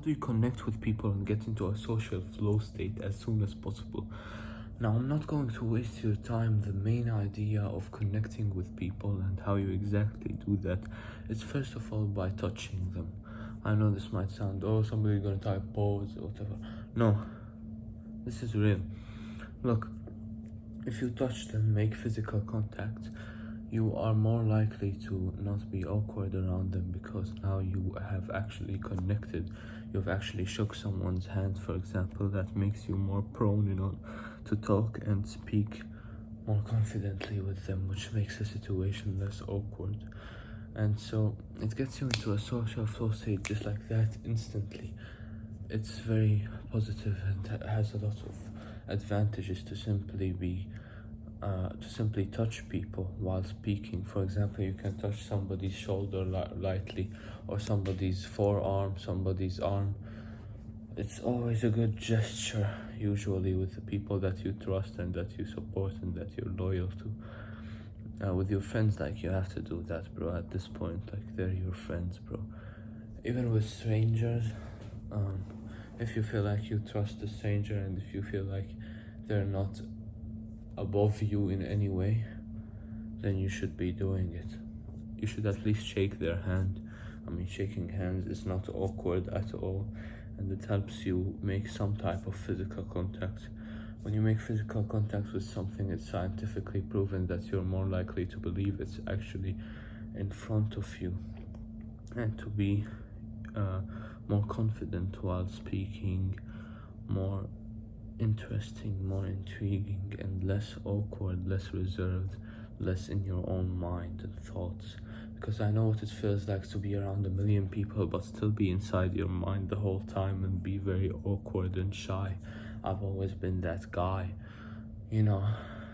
do you connect with people and get into a social flow state as soon as possible? Now, I'm not going to waste your time. The main idea of connecting with people and how you exactly do that is first of all by touching them. I know this might sound, oh, somebody's gonna type pause or whatever. No, this is real. Look, if you touch them, make physical contact, you are more likely to not be awkward around them, because now you have actually connected. You've actually shook someone's hand, for example. That makes you more prone, to talk and speak more confidently with them, which makes the situation less awkward. And so it gets you into a social flow state just like that instantly. It's very positive and has a lot of advantages to simply touch people while speaking. For example, you can touch somebody's shoulder lightly, or somebody's forearm, somebody's arm. It's always a good gesture, usually with the people that you trust and that you support and that you're loyal to. With your friends, like, you have to do that, bro. At this point, like, they're your friends, bro. Even with strangers, if you feel like you trust a stranger and if you feel like they're not above you in any way, then you should be doing it. You should at least shake their hand. I mean, shaking hands is not awkward at all, and it helps you make some type of physical contact. When you make physical contact with something, it's scientifically proven that you're more likely to believe it's actually in front of you, and to be more confident while speaking, more interesting, more intriguing, and less awkward, less reserved, less in your own mind and thoughts. Because I know what it feels like to be around a million people but still be inside your mind the whole time and be very awkward and shy. I've always been that guy,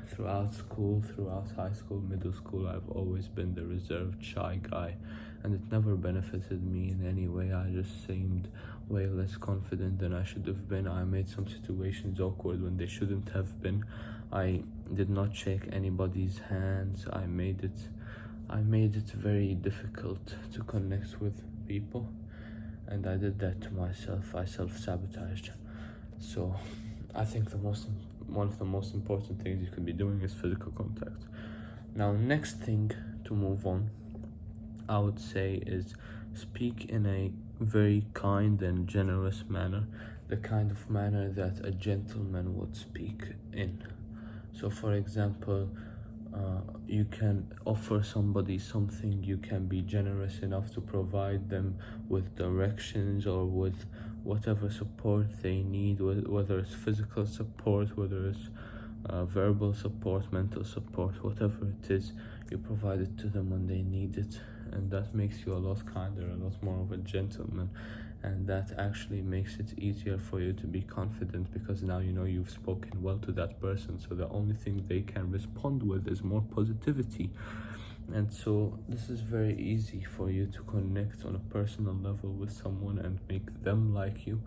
throughout school, throughout high school, middle school. I've always been the reserved, shy guy, and it never benefited me in any way. I just seemed way less confident than I should have been. I made some situations awkward when they shouldn't have been. I did not shake anybody's hands. I made it very difficult to connect with people, and I did that to myself. I self-sabotaged. So I think one of the most important things you could be doing is physical contact. Now, next thing to move on, I would say, is speak in a very kind and generous manner, the kind of manner that a gentleman would speak in. So, for example, you can offer somebody something. You can be generous enough to provide them with directions or with whatever support they need, whether it's physical support, whether it's verbal support, mental support, whatever it is. You provide it to them when they need it, and that makes you a lot kinder, a lot more of a gentleman. And that actually makes it easier for you to be confident, because now you know you've spoken well to that person, so the only thing they can respond with is more positivity. And so this is very easy for you to connect on a personal level with someone and make them like you.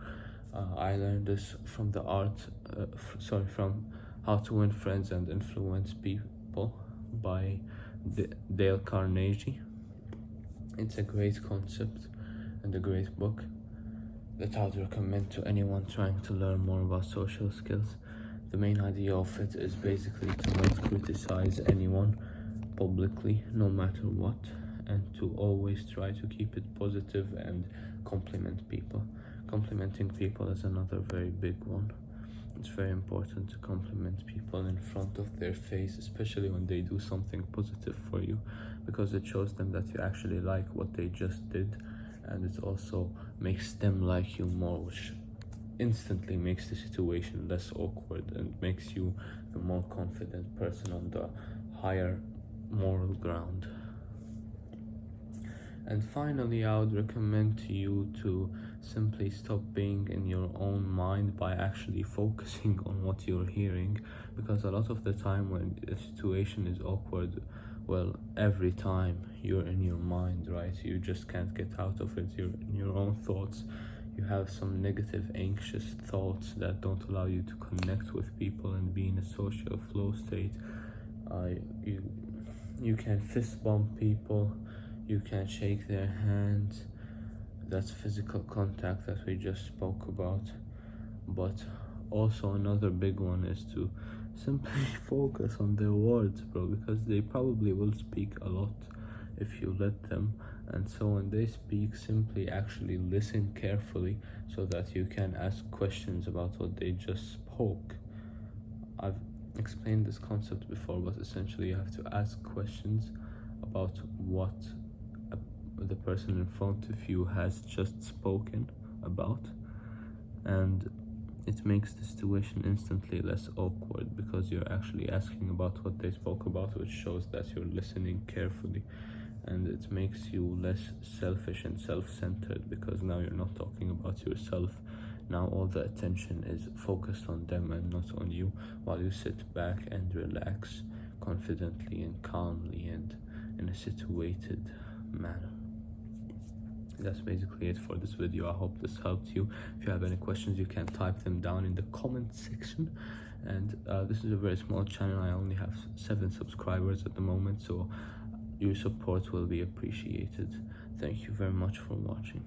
I learned this from from How to Win Friends and Influence People by Dale Carnegie. It's a great concept and a great book that I would recommend to anyone trying to learn more about social skills. The main idea of it is basically to not criticize anyone publicly, no matter what, and to always try to keep it positive and compliment people. Complimenting people is another very big one. It's very important to compliment people in front of their face, especially when they do something positive for you, because it shows them that you actually like what they just did, and it also makes them like you more, which instantly makes the situation less awkward and makes you the more confident person on the higher moral ground. And finally, I would recommend to you to simply stop being in your own mind by actually focusing on what you're hearing, because a lot of the time when a situation is awkward, well, every time you're in your mind, right? You just can't get out of it. You're in your own thoughts. You have some negative, anxious thoughts that don't allow you to connect with people and be in a social flow state. You can fist bump people, you can shake their hands. that's physical contact that we just spoke about. But also another big one is to simply focus on their words, bro, because they probably will speak a lot if you let them. And so when they speak, simply actually listen carefully so that you can ask questions about what they just spoke. I've explained this concept before, but essentially you have to ask questions about what the person in front of you has just spoken about, and it makes the situation instantly less awkward because you're actually asking about what they spoke about, which shows that you're listening carefully, and it makes you less selfish and self-centered because now you're not talking about yourself. Now all the attention is focused on them and not on you, while you sit back and relax confidently and calmly and in a situated manner. That's basically it for this video. I hope this helped you. If you have any questions, you can type them down in the comment section. And this is a very small channel. I only have 7 subscribers at the moment, so your support will be appreciated. Thank you very much for watching.